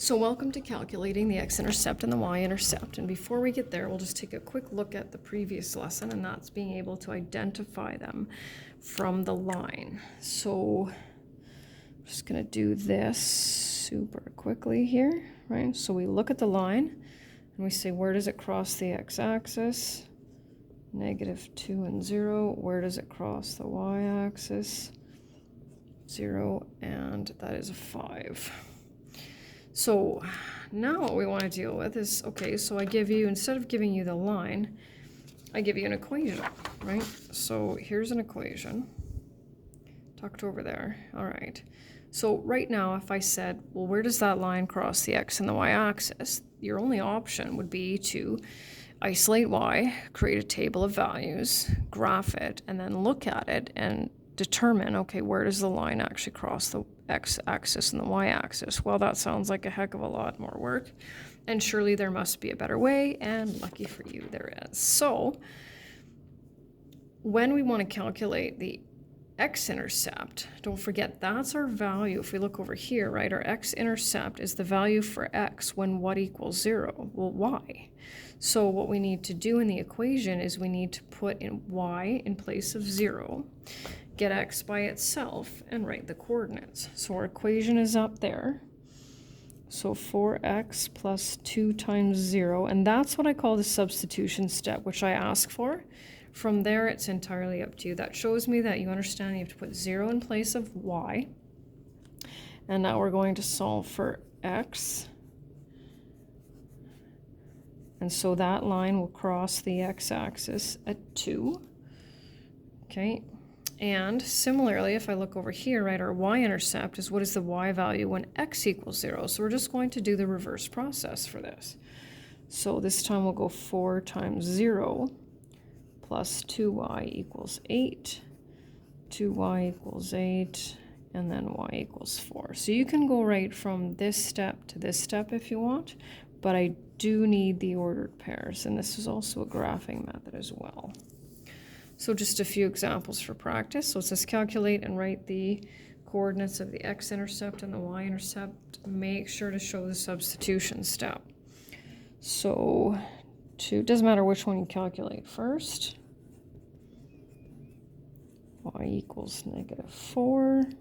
So welcome to calculating the x-intercept and the y-intercept. And before we get there, we'll just take a quick look at the previous lesson, and that's being able to identify them from the line. So I'm just going to do this super quickly here, right? So we look at the line and we say, where does it cross the x-axis? -2 and 0. Where does it cross the y-axis? 0, and that is a 5. So now what we want to deal with is, okay, so I give you, instead of giving you the line, I give you an equation, right? So here's an equation, tucked over there. All right. So right now, if I said, well, where does that line cross the x and the y-axis? Your only option would be to isolate y, create a table of values, graph it, and then look at it and determine, okay, where does the line actually cross the x-axis and the y-axis? Well, that sounds like a heck of a lot more work, and surely there must be a better way, and lucky for you, there is. So when we want to calculate the x-intercept, don't forget that's our value. If we look over here, right, our x-intercept is the value for x when what equals 0? Well, y. So what we need to do in the equation is we need to put in y in place of 0, get x by itself, and write the coordinates. So our equation is up there. So 4x plus 2 times 0, and that's what I call the substitution step, which I ask for. From there, it's entirely up to you. That shows me that you understand you have to put 0 in place of y. And now we're going to solve for x. And so that line will cross the x-axis at 2. Okay. And similarly, if I look over here, right, our y-intercept is what is the y value when x equals 0. So we're just going to do the reverse process for this. So this time we'll go 4 times 0 plus 2y equals 8, 2y equals 8, and then y equals 4. So you can go right from this step to this step if you want, but I do need the ordered pairs, and this is also a graphing method as well. So just a few examples for practice. So it says calculate and write the coordinates of the x-intercept and the y-intercept. Make sure to show the substitution step. So it doesn't matter which one you calculate first. Y equals -4.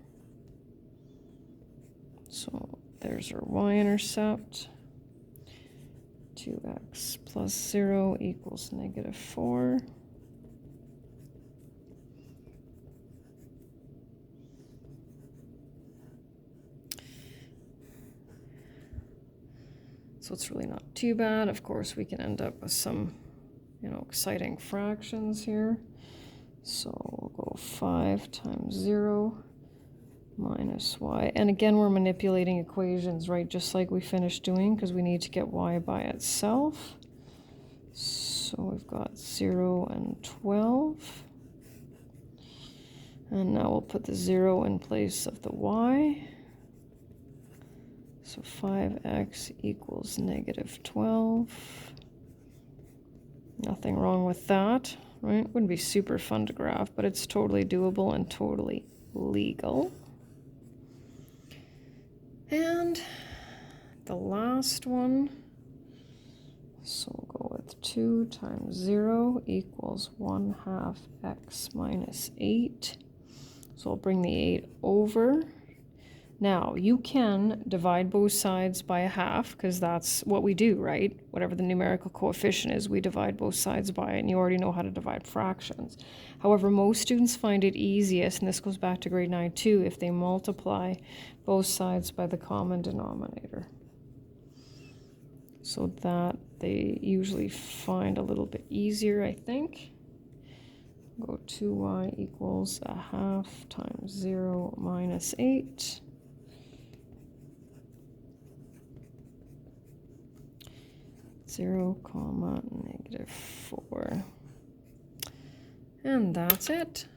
So there's our y-intercept. 2x plus 0 equals -4. So it's really not too bad. Of course, we can end up with some, exciting fractions here. So we'll go 5 times 0 minus y. And again, we're manipulating equations, right? Just like we finished doing, because we need to get y by itself. So we've got 0 and 12. And now we'll put the 0 in place of the y. So 5x equals -12. Nothing wrong with that, right? Wouldn't be super fun to graph, but it's totally doable and totally legal. And the last one, so we'll go with 2 times 0 equals 1/2 x minus 8. So I'll bring the 8 over. Now, you can divide both sides by 1/2, because that's what we do, right? Whatever the numerical coefficient is, we divide both sides by it, and you already know how to divide fractions. However, most students find it easiest, and this goes back to grade 9 too, if they multiply both sides by the common denominator. So that they usually find a little bit easier, I think. Go 2y equals 1/2 times 0 minus 8. 0, -4. And that's it.